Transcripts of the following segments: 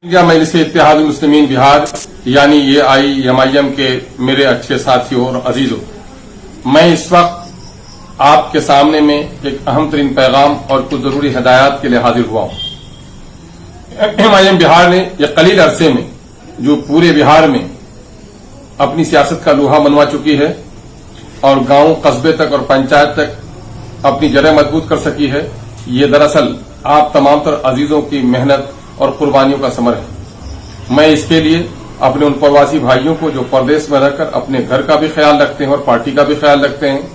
India मजलिस इत्तेहाद मुस्लिमीन बिहार यानी ये IMIM के मेरे अच्छे साथियों और अजीजों, मैं इस वक्त आपके सामने में एक अहम तरीन पैगाम और कुछ जरूरी हिदायत के लिए हाजिर हुआ हूं। MIM बिहार ने एक कलील अरसे में जो पूरे बिहार में अपनी सियासत का लोहा मनवा चुकी है और गांव कस्बे तक और पंचायत तक अपनी जड़ें मजबूत कर सकी है, ये दरअसल आप तमाम तर अजीजों की मेहनत और कुर्बानियों का समर है। मैं इसके लिए अपने उन प्रवासी भाइयों को जो परदेश में रहकर अपने घर का भी ख्याल रखते हैं और पार्टी का भी ख्याल रखते हैं,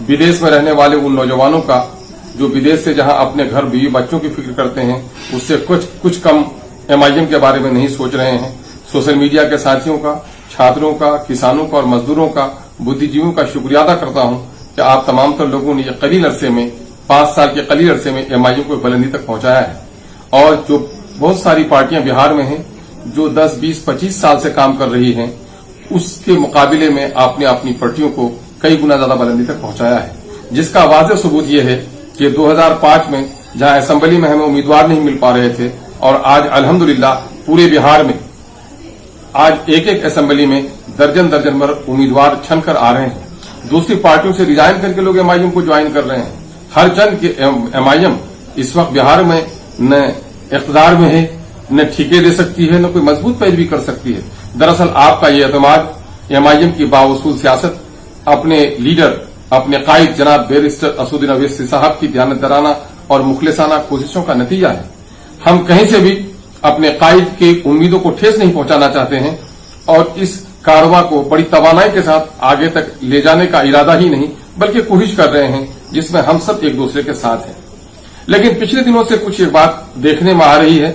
विदेश में रहने वाले उन नौजवानों का जो विदेश से जहां अपने घर बीवी बच्चों की फिक्र करते हैं, उससे कुछ कम MIM के बारे में नहीं सोच रहे हैं, सोशल मीडिया के साथियों का, छात्रों का, किसानों का और मजदूरों का, बुद्धिजीवियों का शुक्रिया अदा करता हूं कि आप तमाम तर लोगों ने ये कलील अरसे में 5 साल के कलील अरसे में MIM को बुलंदी तक पहुंचाया है। और जो बहुत सारी पार्टियां बिहार में हैं जो 10, 20, 25 साल से काम कर रही हैं, उसके मुकाबले में आपने अपनी पार्टियों को कई गुना ज्यादा बुलंदी तक पहुंचाया है, जिसका वाज़ेह सबूत यह है कि 2005 में जहां असेंबली में हमें उम्मीदवार नहीं मिल पा रहे थे और आज अल्हम्दुलिल्लाह पूरे बिहार में आज एक असेंबली में दर्जन दर्जन भर उम्मीदवार छन कर आ रहे हैं। दूसरी पार्टियों से रिजाइन करके लोग MIM को ज्वाइन कर रहे हैं। हर जन के MIM इस वक्त बिहार में न इख्तिदार में है, न ठीके दे सकती है, न कोई मजबूत पैरवी कर सकती है। दरअसल आपका ये एतमाद MIM की बावसूल सियासत, अपने लीडर, अपने कायद जनाब बैरिस्टर असदुद्दीन अवैसी साहब की दयानतदाराना और मुखलिसाना कोशिशों का नतीजा है। हम कहीं से भी अपने कायद की उम्मीदों को ठेस नहीं पहुंचाना चाहते हैं और इस कारवा को बड़ी तवानाई के साथ आगे तक ले जाने का इरादा ही नहीं बल्कि कोशिश कर रहे हैं, जिसमें हम सब एक दूसरे के साथ हैं। लेकिन पिछले दिनों से कुछ एक बात देखने में आ रही है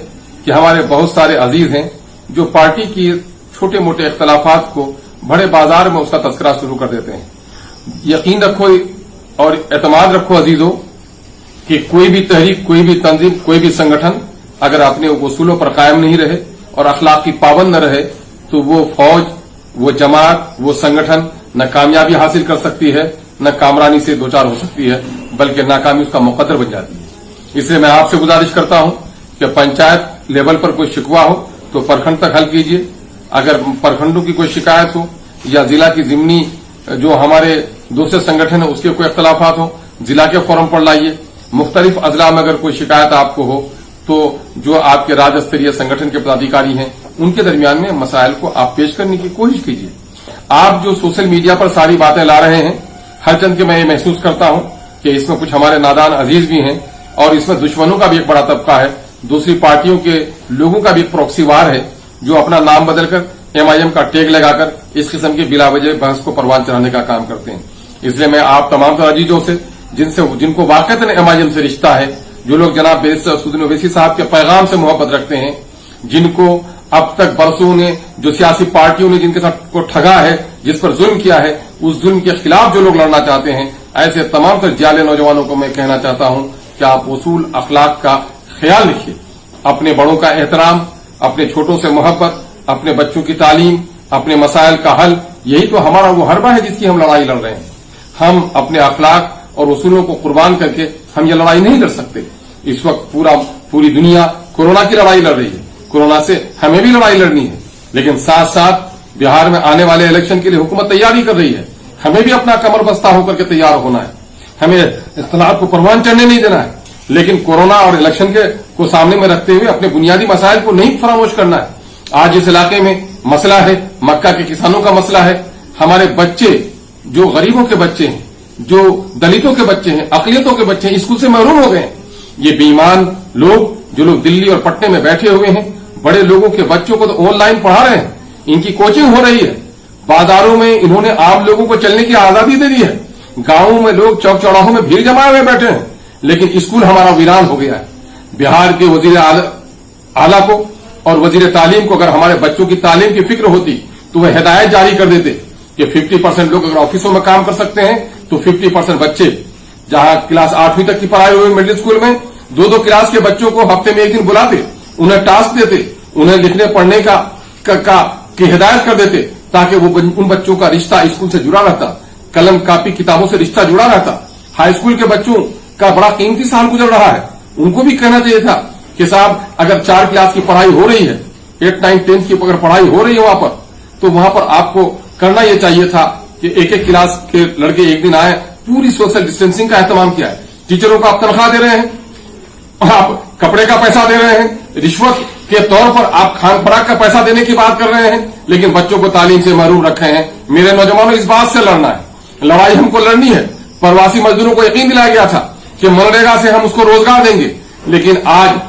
कि हमारे बहुत सारे अजीज हैं जो पार्टी की छोटे मोटे इख्तलाफात को बड़े बाजार में उसका तस्करा शुरू कर देते हैं। यकीन रखो और एतमाद रखो अजीजों कि कोई भी तहरीक, कोई भी तंजीम, कोई भी संगठन अगर अपने उसूलों पर कायम नहीं रहे और अखलाक की पाबंद न रहे तो वो फौज, वो जमात, वो संगठन न कामयाबी हासिल कर सकती है, न कामरानी से दो चार हो सकती है, बल्कि नाकामी उसका मुकद्दर बन जाती है। इसलिए मैं आपसे गुजारिश करता हूं कि पंचायत लेवल पर कोई शिकवा हो तो प्रखंड तक हल कीजिए। अगर प्रखंडों की कोई शिकायत हो या जिला की जिमनी जो हमारे दूसरे संगठन है उसके कोई अख्तलाफात हो, जिला के फोरम पर लाइए। मुख्तलिफ अजला में अगर कोई शिकायत आपको हो तो जो आपके राज्य स्तरीय संगठन के पदाधिकारी हैं उनके दरमियान में मसाइल को आप पेश करने की कोशिश कीजिए। आप जो सोशल मीडिया पर सारी बातें ला रहे हैं, हर चंद के मैं ये महसूस करता हूं कि इसमें कुछ हमारे नादान अजीज भी हैं और इसमें दुश्मनों का भी एक बड़ा तबका है, दूसरी पार्टियों के लोगों का भी एक प्रॉक्सी वार है जो अपना नाम बदलकर MIM का टैग लगाकर इस किस्म की बिलावजह बहस को परवान चढ़ाने का काम करते हैं। इसलिए मैं आप तमाम अजीजों से जिनको वाकईतन MIM से रिश्ता है, जो लोग जनाब बैरिस्टर असदुद्दीन अवैसी साहब के पैगाम से मोहब्बत रखते हैं, जिनको अब तक बरसों ने जो सियासी पार्टियों ने जिनके साथ को ठगा है, जिस पर जुल्म किया है, उस जुल्म के खिलाफ जो लोग लड़ना चाहते हैं, ऐसे तमाम तर जाले नौजवानों को मैं कहना चाहता हूं कि आप उसूल अखलाक का ख्याल रखिए, अपने बड़ों का एहतराम, अपने छोटों से मोहब्बत, अपने बच्चों की तालीम, अपने मसाइल का हल, यही तो हमारा वो हरबा है जिसकी हम लड़ाई लड़ रहे हैं। हम अपने अखलाक और उसूलों को कुर्बान करके हम ये लड़ाई नहीं लड़ सकते। इस वक्त पूरी दुनिया कोरोना की लड़ाई लड़ रही है, कोरोना से हमें भी लड़ाई लड़नी है, लेकिन साथ साथ बिहार में आने वाले इलेक्शन के लिए हुकूमत तैयारी कर रही है। हमें भी अपना कमर बस्ता होकर के तैयार होना है, हमें इख्तिलाफ को परवान चढ़ने नहीं देना है, लेकिन कोरोना और इलेक्शन को सामने में रखते हुए अपने बुनियादी मसाइल को नहीं फरामोश करना है। आज इस इलाके में मसला है, मक्का के किसानों का मसला है, हमारे बच्चे जो गरीबों के बच्चे हैं, जो दलितों के बच्चे हैं, अकलियतों के बच्चे हैं, स्कूल से महरूम हो गए हैं। ये बेईमान लोग जो लोग दिल्ली और पटने में बैठे हुए हैं, बड़े लोगों के बच्चों को तो ऑनलाइन पढ़ा रहे हैं, इनकी कोचिंग हो रही है। बाजारों में इन्होंने आम लोगों को चलने की आजादी दे दी है। गांवों में लोग चौक चौराहों में भीड़ जमाए हुए बैठे हैं, लेकिन स्कूल हमारा वीरान हो गया है। बिहार के वजीर आला को और वजीर तालीम को अगर हमारे बच्चों की तालीम की फिक्र होती तो वह हिदायत जारी कर देते कि 50% लोग अगर ऑफिसों में काम कर सकते हैं तो 50% बच्चे जहां क्लास 8वीं तक की पढ़ाई हुई मिडिल स्कूल में 2-2 क्लास के बच्चों को हफ्ते में एक दिन बुलाते, उन्हें टास्क देते, उन्हें लिखने पढ़ने की हिदायत कर देते, ताकि वो उन बच्चों का रिश्ता स्कूल से जुड़ा रहता, कलम कापी किताबों से रिश्ता जुड़ा रहता। हाई स्कूल के बच्चों का बड़ा कीमती साल गुजर रहा है, उनको भी कहना चाहिए था कि साहब अगर 4 क्लास की पढ़ाई हो रही है 8, 9, 10 की अगर पढ़ाई हो रही है वहां पर, तो वहां पर आपको करना यह चाहिए था कि एक एक क्लास के लड़के एक दिन आए, पूरी सोशल डिस्टेंसिंग का एहतमाम किया है। टीचरों को आप तनख्वाह दे रहे हैं, आप कपड़े का पैसा दे रहे हैं, रिश्वत के तौर पर आप खान फराक का पैसा देने की बात कर रहे हैं, लेकिन बच्चों को तालीम से महरूम रखे हैं। मेरे नौजवानों, इस बात से लड़ना है, लड़ाई हमको लड़नी है। प्रवासी मजदूरों को यकीन दिलाया गया था कि मनरेगा से हम उसको रोजगार देंगे, लेकिन आज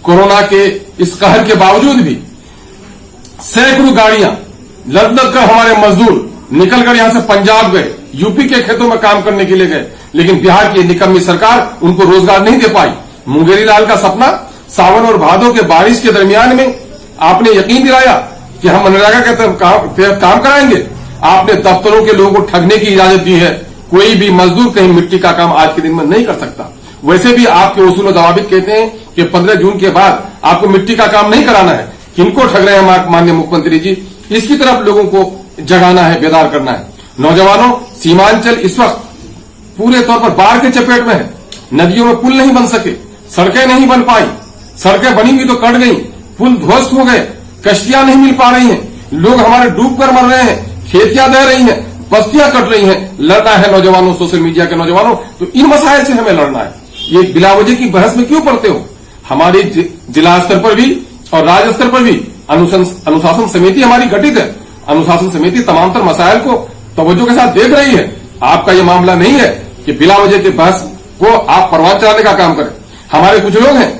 कोरोना के इस कहर के बावजूद भी सैकड़ों गाड़ियां लद लद कर हमारे मजदूर निकल कर यहां से पंजाब गए, यूपी के खेतों में काम करने के लिए गए, लेकिन बिहार की निकम्मी सरकार उनको रोजगार नहीं दे पाई। मुंगेरी लाल का सपना सावन और भादों के बारिश के दरमियान में आपने यकीन दिलाया कि हम मनरेगा के तहत काम कराएंगे। आपने दफ्तरों के लोगों को ठगने की इजाजत दी है। कोई भी मजदूर कहीं मिट्टी का काम आज के दिन में नहीं कर सकता। वैसे भी आपके उसूल और दवाबित कहते हैं कि 15 जून के बाद आपको मिट्टी का काम नहीं कराना है। किनको ठग रहे हैं माननीय मुख्यमंत्री जी? इसकी तरफ लोगों को जगाना है, बेदार करना है। नौजवानों, सीमांचल इस वक्त पूरे तौर पर बाढ़ के चपेट में है। नदियों में पुल नहीं बन सके, सड़कें नहीं बन पाई, सड़कें बनी हुई तो कट गई, पुल ध्वस्त हो गए, कश्तियां नहीं मिल पा रही हैं, लोग हमारे डूब कर मर रहे हैं, खेतियां दह रही हैं, बस्तियां कट रही हैं। लड़ना है नौजवानों, सोशल मीडिया के नौजवानों, तो इन मसाइल से हमें लड़ना है। ये बिलावजह की बहस में क्यों पड़ते हो? हमारी जिला स्तर पर भी और राज्य स्तर पर भी अनुशासन समिति हमारी गठित है। अनुशासन समिति तमाम तर मसाइल को तवज्जो के साथ देख रही है। आपका ये मामला नहीं है कि बिला वजह की बहस को आप परवान चलाने का काम करें। हमारे कुछ लोग हैं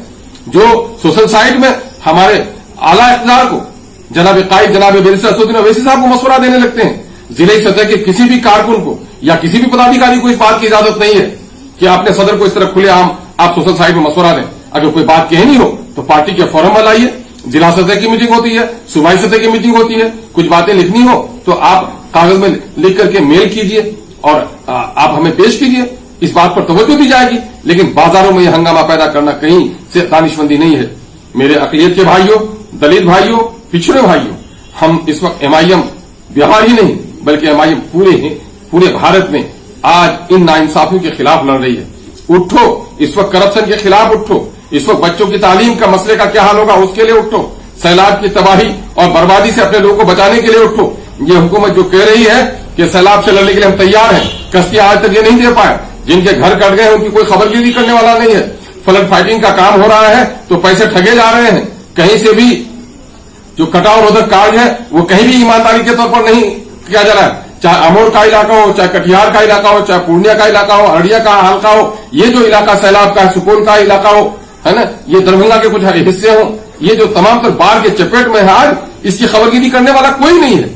जो सोशल साइट में हमारे आला इख्तियार को, जनाब कायद, जनाब बैरिस्टर असदुद्दीन ओवैसी साहब को मशवरा देने लगते हैं। जिले सतह के किसी भी कारकुन को या किसी भी पदाधिकारी को इस बात की इजाजत नहीं है कि आपने सदर को इस तरह खुलेआम आप सोशल साइट में मशवरा दें। अगर कोई बात कहनी हो तो पार्टी के फोरम में लाइए। जिला सतह की मीटिंग होती है, सूबाई सतह की मीटिंग होती है। कुछ बातें लिखनी हो तो आप कागज में लिख करके मेल कीजिए और आप हमें पेश कीजिए। इस बात पर तवज्जो दी जाएगी, लेकिन बाजारों में यह हंगामा पैदा करना कहीं से दानिशमंदी नहीं है। मेरे अकलियत के भाइयों, दलित भाइयों, पिछड़े भाइयों, हम इस वक्त एमआईएम बिहार ही नहीं बल्कि एमआईएम पूरे भारत में आज इन नाइंसाफियों के खिलाफ लड़ रही है। उठो, इस वक्त करप्शन के खिलाफ उठो। इस वक्त बच्चों की तालीम का मसले का क्या हाल होगा उसके लिए उठो। सैलाब की तबाही और बर्बादी से अपने लोगों को बचाने के लिए उठो। ये हुकूमत जो कह रही है कि सैलाब से लड़ने के लिए हम तैयार हैं, कश्तियां आज तक ये नहीं दे पाए। जिनके घर कट गए उनकी कोई खबरगिरी करने वाला नहीं है। फ्लड फाइटिंग का काम हो रहा है तो पैसे ठगे जा रहे हैं। कहीं से भी जो कटाव रोधक कार्य है वो कहीं भी ईमानदारी के तौर पर नहीं किया जा रहा है। चाहे अमोर का इलाका हो, चाहे कटिहार का इलाका हो, चाहे पूर्णिया का इलाका हो, अररिया का हल्का हो, ये जो इलाका सैलाब का है, सुपौल का इलाका हो, है ना, ये दरभंगा के कुछ हिस्से हो, ये जो तमाम तर बाढ़ के चपेट में है आज, इसकी खबरगिरी करने वाला कोई नहीं है।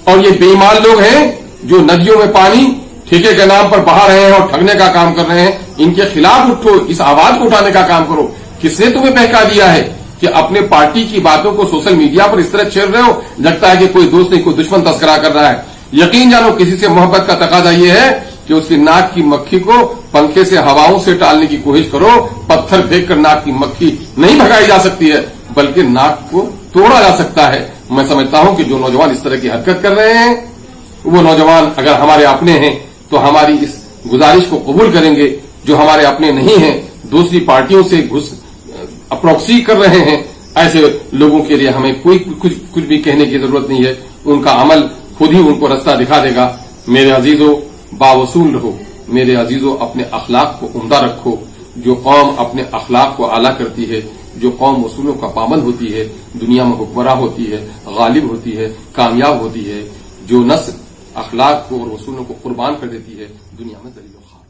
और ये बेईमान लोग हैं जो नदियों में पानी ठेके के नाम पर बहा रहे हैं और ठगने का काम कर रहे हैं। इनके खिलाफ उठो, इस आवाज को उठाने का काम करो। किसने तुम्हें बहका दिया है कि अपने पार्टी की बातों को सोशल मीडिया पर इस तरह छेड़ रहे हो? लगता है कि कोई दोस्त नहीं, कोई दुश्मन तस्करा कर रहा है। यकीन जानो, किसी से मोहब्बत का तकाजा ये है कि उसकी नाक की मक्खी को पंखे से हवाओं से टालने की कोशिश करो। पत्थर फेंक कर नाक की मक्खी नहीं भगाई जा सकती है, बल्कि नाक को तोड़ा जा सकता है। मैं समझता हूं कि जो नौजवान इस तरह की हरकत कर रहे हैं वो नौजवान अगर हमारे अपने हैं तो हमारी इस गुजारिश को कबूल करेंगे। जो हमारे अपने नहीं हैं, दूसरी पार्टियों से प्रॉक्सी कर रहे हैं, ऐसे लोगों के लिए हमें कुछ भी कहने की जरूरत नहीं है। उनका अमल खुद ही उनको रास्ता दिखा देगा। मेरे अजीजों, बावसूल रहो। मेरे अजीजों, अपने अखलाक को उम्दा रखो। जो कौम अपने अखलाक को आला करती है, जो कौम उसूलों का पाबंद होती है, दुनिया में हुक्मरा होती है, गालिब होती है, कामयाब होती है। जो नस्ल अखलाक को और उसूलों को कुर्बान कर देती है, दुनिया में ज़लील और ख़ार।